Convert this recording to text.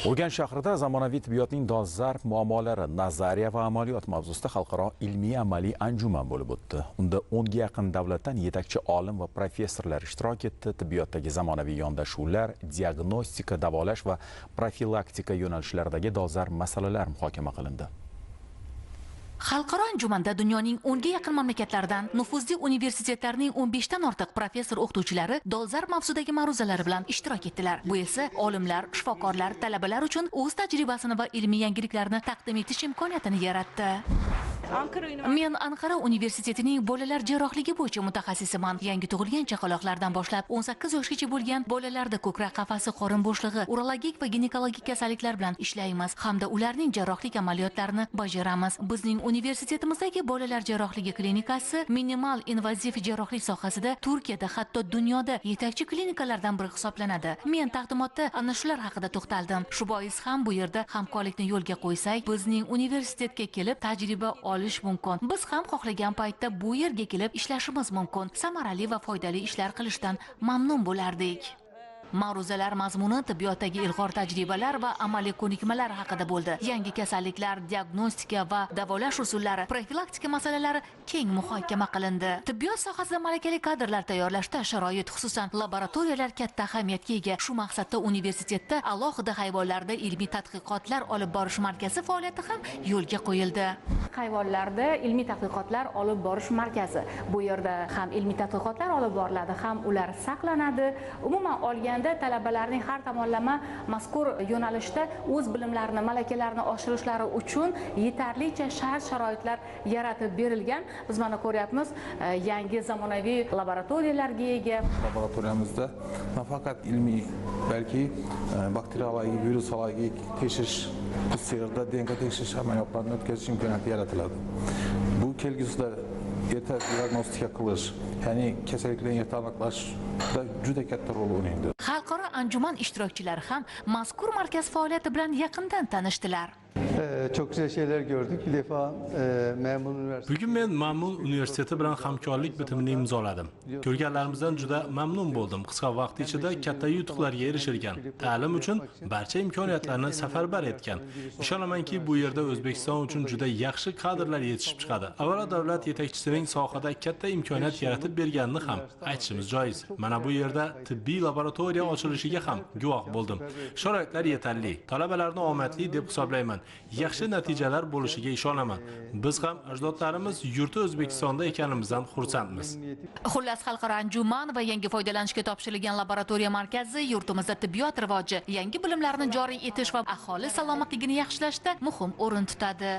Urganch shahrida zamonaviy tibbiyotning dolzarb muammolari, nazariya va amaliyot mavzusida xalqaro ilmiy-amaliy anjuman bo'lib o'tdi. Unda 10 ga yaqin davlatdan yetakchi olim va professorlar ishtirok etdi. Tibbiyotdagi zamonaviy yondashuvlar, diagnostika, davolash va profilaktika yo'nalishlaridagi dolzarb masalalar muhokama qilindi. Xalqaro anjumanda dunyoning 10 ga yaqin mamlakatlaridan nufuzli universitetlarning 15 dan ortiq professor o'qituvchilari dolzarb mavzudagi ma'ruzalar bilan ishtirok etdilar. Bu esa olimlar, shifokorlar, talabalar uchun o'z tajribasini va ilmiy yangiliklarni taqdim etish imkoniyatini yaratdi. Men Anqara universitetining bolalar jarrohligi bo'yicha mutaxassisiman. Yangi tug'ilgan chaqaloqlardan boshlab 18 yoshgacha bo'lgan bolalarda ko'krak qafasi, qorin bo'shlig'i, urologik va ginekologik kasalliklar bilan ishlaymiz hamda ularning jarrohlik amaliyotlarini bajaramiz. Bizning universitetimizdagi bolalar jarrohligi klinikasi minimal invaziv jarrohlik sohasida Turkiyada, hatto dunyoda yetakchi klinikalardan biri hisoblanadi. Men taqdimotda ana shular haqida to'xtaldim. Shu bois ham bu yerda hamkorlikni yo'lga qo'ysak, bizning universitetga kelib tajriba olish mumkin. Biz ham xohlagan paytda bu yerga kelib ishlashimiz mumkin. Samarali va foydali ishlar qilishdan mamnun bo'lardik. Ma'ruzalar mazmuni tibbiyotdagi ilg'or tajribalar va amaliy ko'nikmalar haqida bo'ldi. Yangi kasalliklar, diagnostika va davolash usullari, profilaktika masalalari keng muhokama qilindi. Tibbiyot sohasida malakali kadrlar tayyorlashda sharoit, xususan laboratoriyalar katta ahamiyatga ega. Shu maqsadda universitetda alohida hayvonlarda ilmiy tadqiqotlar olib borish markazi faoliyati ham yo'lga qo'yildi. Hayvonlarda ilmiy tadqiqotlar olib borish markazi. Bu yerda ham ilmiy tadqiqotlar olib boriladi, ham ular saqlanadi. Umuman olganda talabalarning har tomonlama mazkur yo'nalishda o'z bilimlarini, malakalarini oshirishlari uchun yetarlicha shart-sharoitlar yaratib berilgan. Biz mana ko'ryapmiz, yangi zamonaviy laboratoriyalarga ega. Laboratoriyamizda nafaqat ilmiy, balki bakteriologik, virusologik tekshirish, PCR-da DNK tekshirish amaliyotlarini o'tkazish imkoniyati yaratiladi. Bu kelgusida erta diagnostika qilish, ya'ni kasalliklarni erta aniqlashda juda katta rol o'ynaydi. Xalqaro anjuman ishtirokchilari ham mazkur markaz faoliyati bilan yaqindan tanishdilar. Çok güzel şeyler gördük. Bir defa Memmun Üniversitesi. Bugün men Mamnun Universiteti bilan hamkorlik bitimini imzoladim. Ko'rganlarimizdan juda mamnun bo'ldim. Qisqa vaqt ichida katta yutuqlarga erishilgan. Ta'lim uchun barcha imkoniyatlarni safarbar etgan. Ishonamanki, bu yerda O'zbekiston uchun juda yaxshi kadrlar yetishib chiqadi. Avvalo davlat yetakchisining sohada katta imkoniyat yaratib berganini ham aytishimiz joiz. Mana bu yerda tibbiy laboratoriya ochilishiga ham guvoh bo'ldim. Sharoitlar yetarli. Talabalarni omadli deb hisoblayman. Yaxshi natijalar bo'lishiga ishonaman. Biz ham ajdodlarimiz yurti O'zbekistonda ekanimizdan xursandmiz. Xullas, xalqaro anjuman va yangi foydalanishga topshirilgan laboratoriya markazi yurtimizda tibbiyot rivoji, yangi bilimlarni joriy etish va aholi salomatligini yaxshilashda muhim o'rin tutadi.